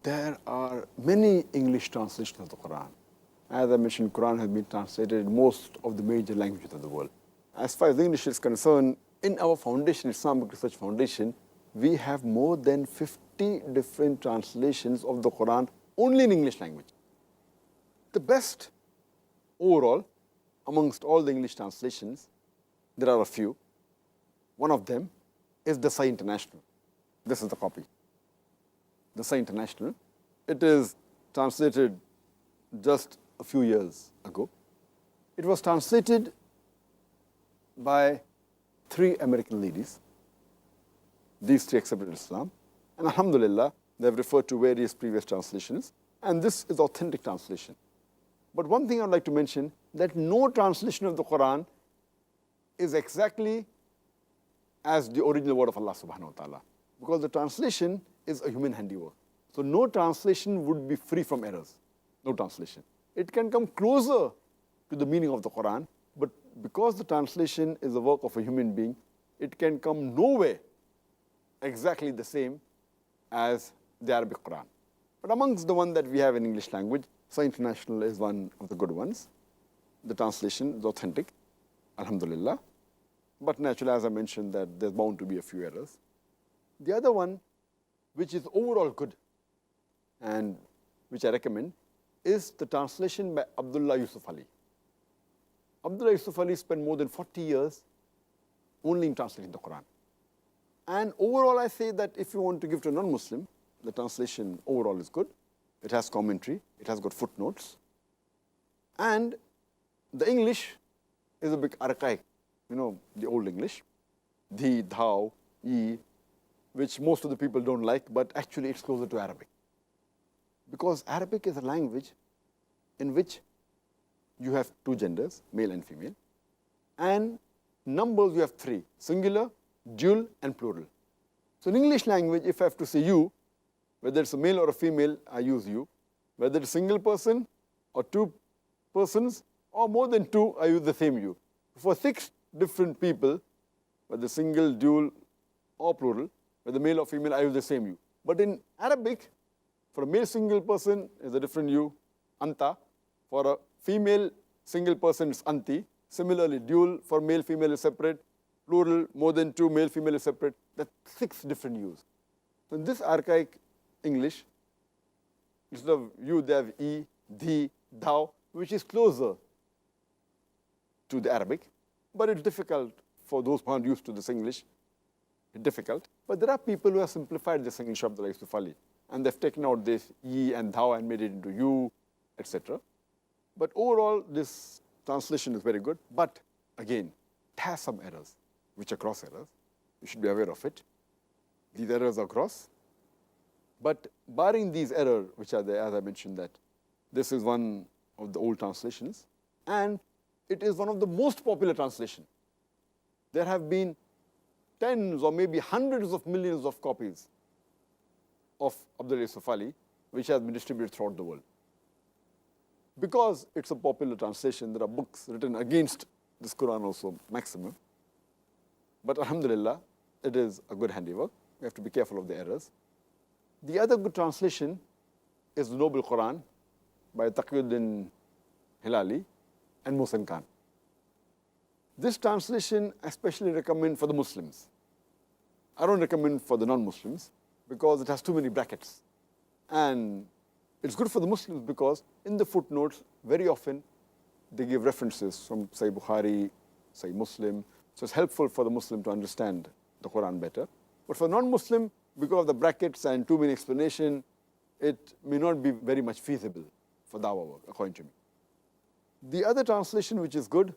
there are many English translations of the Quran. As I mentioned, Quran has been translated in most of the major languages of the world. As far as English is concerned, in our foundation, Islamic Research Foundation, we have more than 50 different translations of the Quran only in English language. The best overall amongst all the English translations, there are a few. One of them is the Sahih International. This is the copy. The Sahih International. It is translated just a few years ago. It was translated by 3 American ladies. These 3 accepted Islam. And alhamdulillah, they have referred to various previous translations. And this is authentic translation. But one thing I would like to mention, that no translation of the Quran is exactly as the original word of Allah subhanahu wa ta'ala. Because the translation is a human handiwork. So no translation would be free from errors. No translation. It can come closer to the meaning of the Quran, but because the translation is the work of a human being, it can come nowhere exactly the same as the Arabic Quran. But amongst the one that we have in English language, Sahih International is one of the good ones. The translation is authentic, alhamdulillah. But naturally, as I mentioned, that there's bound to be a few errors. The other one, which is overall good and which I recommend, is the translation by Abdullah Yusuf Ali. Abdullah Yusuf Ali spent more than 40 years only in translating the Quran. And overall, I say that if you want to give to a non-Muslim, the translation overall is good. It has commentary. It has got footnotes. And the English is a bit archaic. You know, the old English, thee, thou, ye, which most of the people don't like, but actually it's closer to Arabic. Because Arabic is a language in which you have 2 genders, male and female, and numbers you have 3, singular, dual, and plural. So in English language, if I have to say you, whether it's a male or a female, I use you. Whether it's a single person or 2 persons or more than 2, I use the same you. For 6 different people, whether single, dual, or plural, whether male or female, I use the same you. But in Arabic, for a male single person is a different you, anta. For a female single person, it's anti. Similarly, dual for male, female is separate. Plural, more than 2, male, female is separate. That's 6 different yous. So in this archaic English, instead of you, they have e, thee, thou, which is closer to the Arabic. But it's difficult for those who aren't used to this English. It's difficult. But there are people who have simplified this English of Abdullah Yusuf Ali. And they've taken out this ye and thou and made it into you, etc. But overall, this translation is very good. But again, it has some errors, which are cross errors. You should be aware of it. These errors are cross. But barring these errors, which are there, as I mentioned, that this is one of the old translations, and it is one of the most popular translations. There have been tens or maybe hundreds of millions of copies of Abdullah Yusuf Ali, which has been distributed throughout the world. Because it's a popular translation, there are books written against this Quran also, maximum. But alhamdulillah, it is a good handiwork. We have to be careful of the errors. The other good translation is the Noble Quran by Taqiyuddin Hilali and Mohsen Khan. This translation I especially recommend for the Muslims. I don't recommend for the non-Muslims because it has too many brackets. And it's good for the Muslims because in the footnotes, very often they give references from Sahih Bukhari, Sahih Muslim. So it's helpful for the Muslim to understand the Quran better. But for non-Muslim, because of the brackets and too many explanation, it may not be very much feasible for dawah work, according to me. The other translation which is good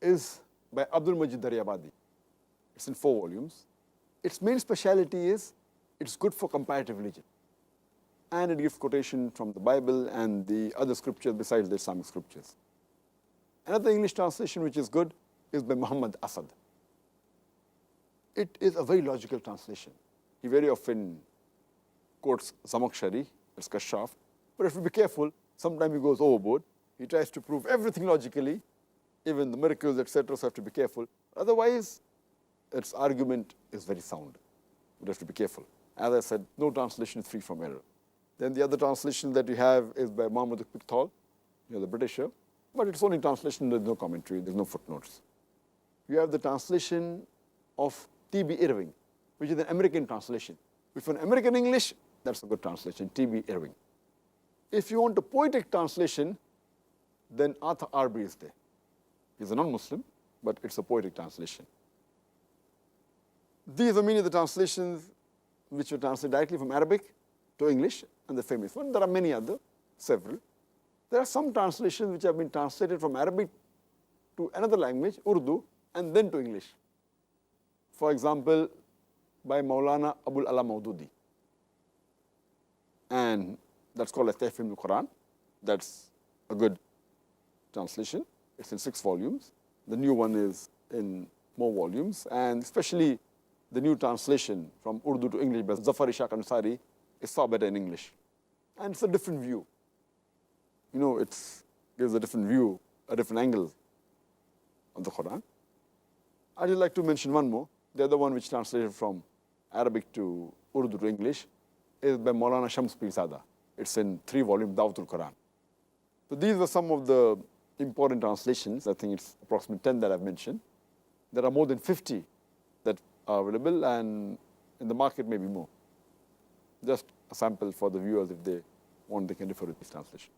is by Abdul Majid Daryabadi. It's in 4 volumes. Its main speciality is it's good for comparative religion. And it gives quotation from the Bible and the other scriptures besides the Islamic scriptures. Another English translation which is good is by Muhammad Asad. It is a very logical translation. He very often quotes Zamakshari, it's Kashaf, but if you be careful, sometimes he goes overboard. He tries to prove everything logically, even the miracles, etc., so you have to be careful. Otherwise, its argument is very sound. You have to be careful. As I said, no translation is free from error. Then the other translation that you have is by Mahmoud Pickthall, the Britisher, but it's only translation, there's no commentary, there's no footnotes. You have the translation of T.B. Irving, which is an American translation. If an American English, that's a good translation, T.B. Irving. If you want a poetic translation, then Arthur Arby is there. He's a non-Muslim, but it's a poetic translation. These are many of the translations which were translated directly from Arabic to English, and the famous one. There are many other, several. There are some translations which have been translated from Arabic to another language, Urdu, and then to English. For example, by Maulana Abul Ala Maududi. And that's called At-Tahfim al-Quran. That's a good translation. It's in 6 volumes. The new one is in more volumes, and especially the new translation from Urdu to English by Zafar Ishaq Ansari is far better in English. And it's a different view. It gives a different view, a different angle of the Quran. I'd just like to mention one more. The other one which translated from Arabic to Urdu to English is by Maulana Shams Pirzada. It's in 3 volumes, Dawat al-Quran. So these were some of the important translations. I think it's approximately 10 that I've mentioned. There are more than 50 that are available, and in the market maybe more. Just a sample for the viewers. If they want, they can refer to this translation.